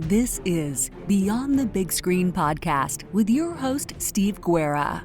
This is Beyond the Big Screen podcast with your host, Steve Guerra.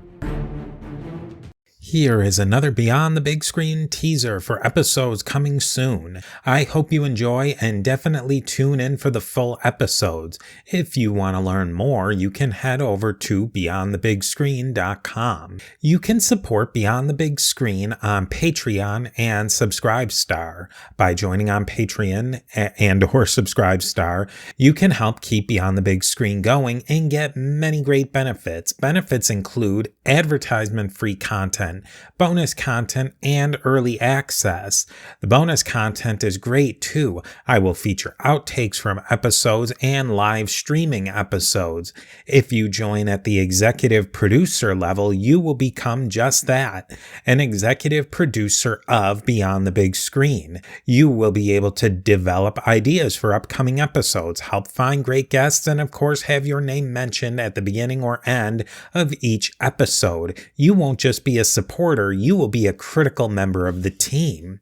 Here is another Beyond the Big Screen teaser for episodes coming soon. I hope you enjoy and definitely tune in for the full episodes. If you want to learn more, you can head over to beyondthebigscreen.com. You can support Beyond the Big Screen on Patreon and Subscribestar. By joining on Patreon and or Subscribestar, you can help keep Beyond the Big Screen going and get many great benefits. Benefits include advertisement-free content, bonus content, and early access. The bonus content is great too. I will feature outtakes from episodes and live streaming episodes. If you join at the executive producer level, you will become just that, an executive producer of Beyond the Big Screen. You will be able to develop ideas for upcoming episodes, help find great guests, and of course have your name mentioned at the beginning or end of each episode. You won't just be a supporter, you will be a critical member of the team.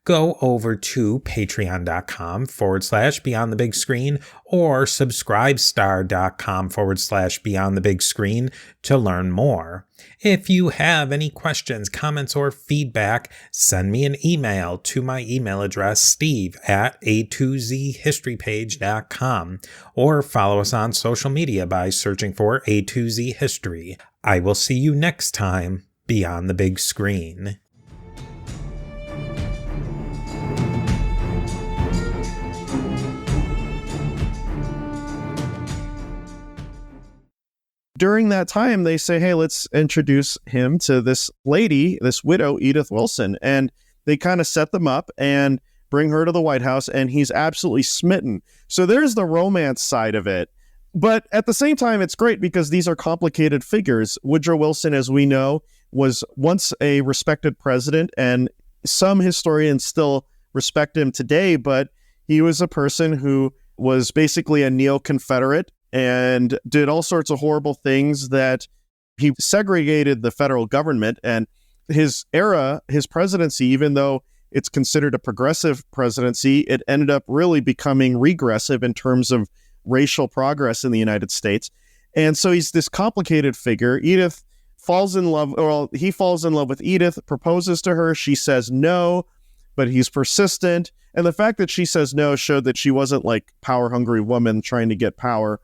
Go over to patreon.com/Beyond the Big Screen or subscribestar.com/Beyond the Big Screen to learn more. If you have any questions, comments, or feedback, send me an email to my email address, steve@a2zhistorypage.com, or follow us on social media by searching for A2Z History. I will see you next time Beyond the Big Screen. During that time, they say, hey, let's introduce him to this lady, this widow, Edith Wilson. And they kind of set them up and bring her to the White House, and he's absolutely smitten. So there's the romance side of it. But at the same time, it's great because these are complicated figures. Woodrow Wilson, as we know, was once a respected president, and some historians still respect him today, but he was a person who was basically a neo-Confederate and did all sorts of horrible things. That he segregated the federal government, and his era, his presidency, even though it's considered a progressive presidency, it ended up really becoming regressive in terms of racial progress in the United States. And so he's this complicated figure. Edith falls in love, or he falls in love with Edith, proposes to her. She says no, but he's persistent. And the fact that she says no showed that she wasn't like power-hungry woman trying to get power.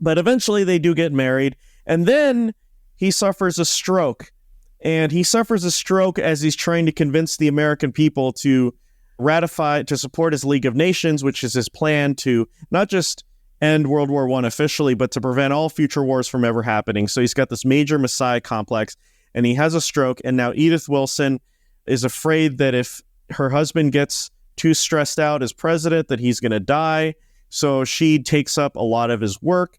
But eventually they do get married. And then he suffers a stroke. And he suffers a stroke as he's trying to convince the American people to ratify, to support his League of Nations, which is his plan to not just end World War I officially, but to prevent all future wars from ever happening. So he's got this major messiah complex, and he has a stroke. And now Edith Wilson is afraid that if her husband gets too stressed out as president, that he's going to die. So she takes up a lot of his work.